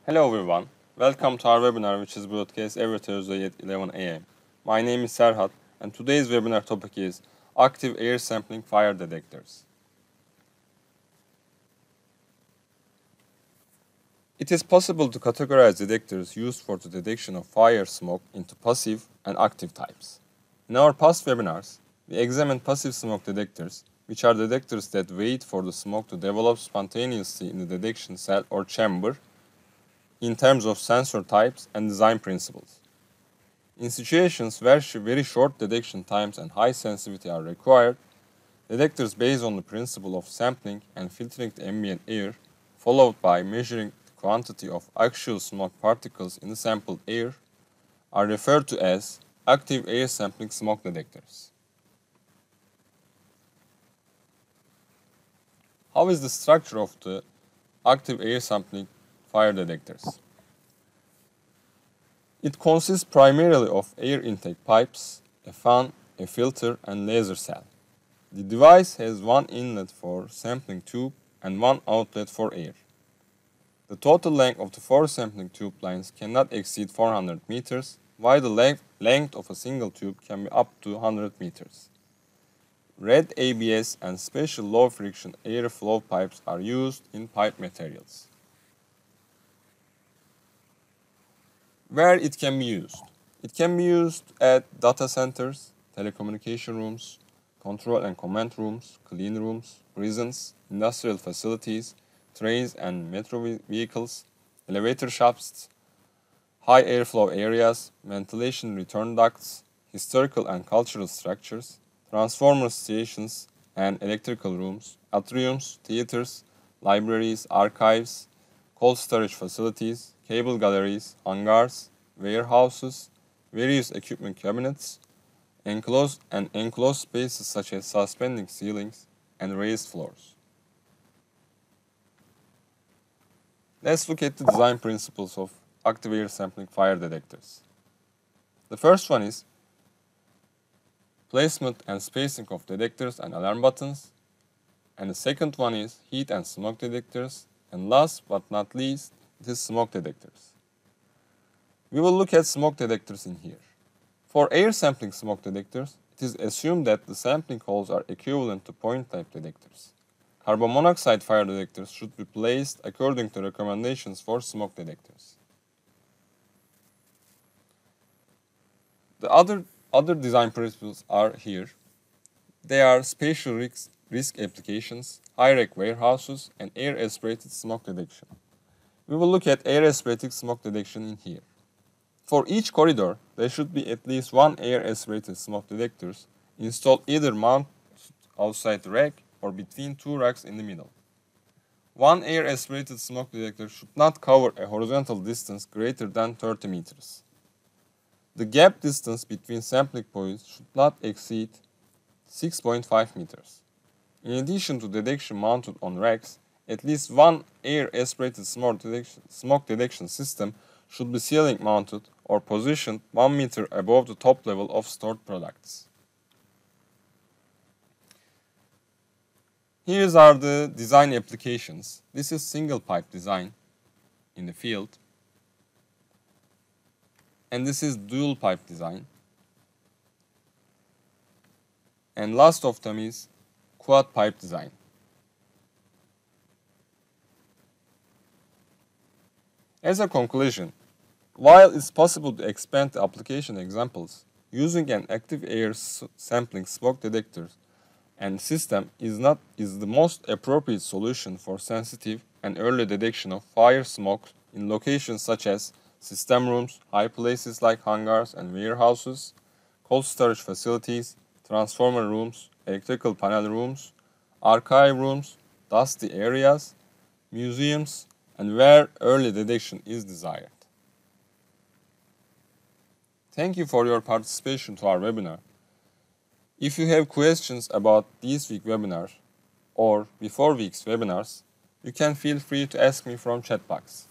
Hello everyone, welcome to our webinar which is broadcast every Thursday at 11 a.m. My name is Serhat and today's webinar topic is Active Air Sampling Fire Detectors. It is possible to categorize detectors used for the detection of fire smoke into passive and active types. In our past webinars, we examined passive smoke detectors, which are detectors that wait for the smoke to develop spontaneously in the detection cell or chamber in terms of sensor types and design principles. In situations where very short detection times and high sensitivity are required, detectors based on the principle of sampling and filtering the ambient air, followed by measuring the quantity of actual smoke particles in the sampled air, are referred to as active air sampling smoke detectors. How is the structure of the active air sampling fire detectors? It consists primarily of air intake pipes, a fan, a filter, and laser cell. The device has one inlet for sampling tube and one outlet for air. The total length of the four sampling tube lines cannot exceed 400 meters, while the length of a single tube can be up to 100 meters. Red ABS and special low-friction air flow pipes are used in pipe materials. Where it can be used. It can be used at data centers, telecommunication rooms, control and command rooms, clean rooms, prisons, industrial facilities, trains and metro vehicles, elevator shafts, high airflow areas, ventilation return ducts, historical and cultural structures, transformer stations and electrical rooms, atriums, theaters, libraries, archives, cold storage facilities, cable galleries, hangars, warehouses, various equipment cabinets, enclosed spaces such as suspending ceilings and raised floors. Let's look at the design principles of active air sampling fire detectors. The first one is placement and spacing of detectors and alarm buttons, and the second one is heat and smoke detectors, and last but not least, it is smoke detectors. We will look at smoke detectors in here. For air sampling smoke detectors, it is assumed that the sampling holes are equivalent to point-type detectors. Carbon monoxide fire detectors should be placed according to recommendations for smoke detectors. The other design principles are here. They are spatial risk applications, high-rec warehouses, and air-aspirated smoke detection. We will look at air-aspirated smoke detection in here. For each corridor, there should be at least one air-aspirated smoke detectors installed either mounted outside the rack or between two racks in the middle. One air-aspirated smoke detector should not cover a horizontal distance greater than 30 meters. The gap distance between sampling points should not exceed 6.5 meters. In addition to detection mounted on racks, at least one air-aspirated smoke detection system should be ceiling mounted or positioned 1 meter above the top level of stored products. Here are the design applications. This is single pipe design in the field. And this is dual pipe design. And last of them is quad pipe design. As a conclusion, while it's possible to expand the application examples, using an active air sampling smoke detector and system is the most appropriate solution for sensitive and early detection of fire smoke in locations such as system rooms, high places like hangars and warehouses, cold storage facilities, transformer rooms, electrical panel rooms, archive rooms, dusty areas, museums, and where early detection is desired. Thank you for your participation to our webinar. If you have questions about this week's webinar or before week's webinars, you can feel free to ask me from chat box.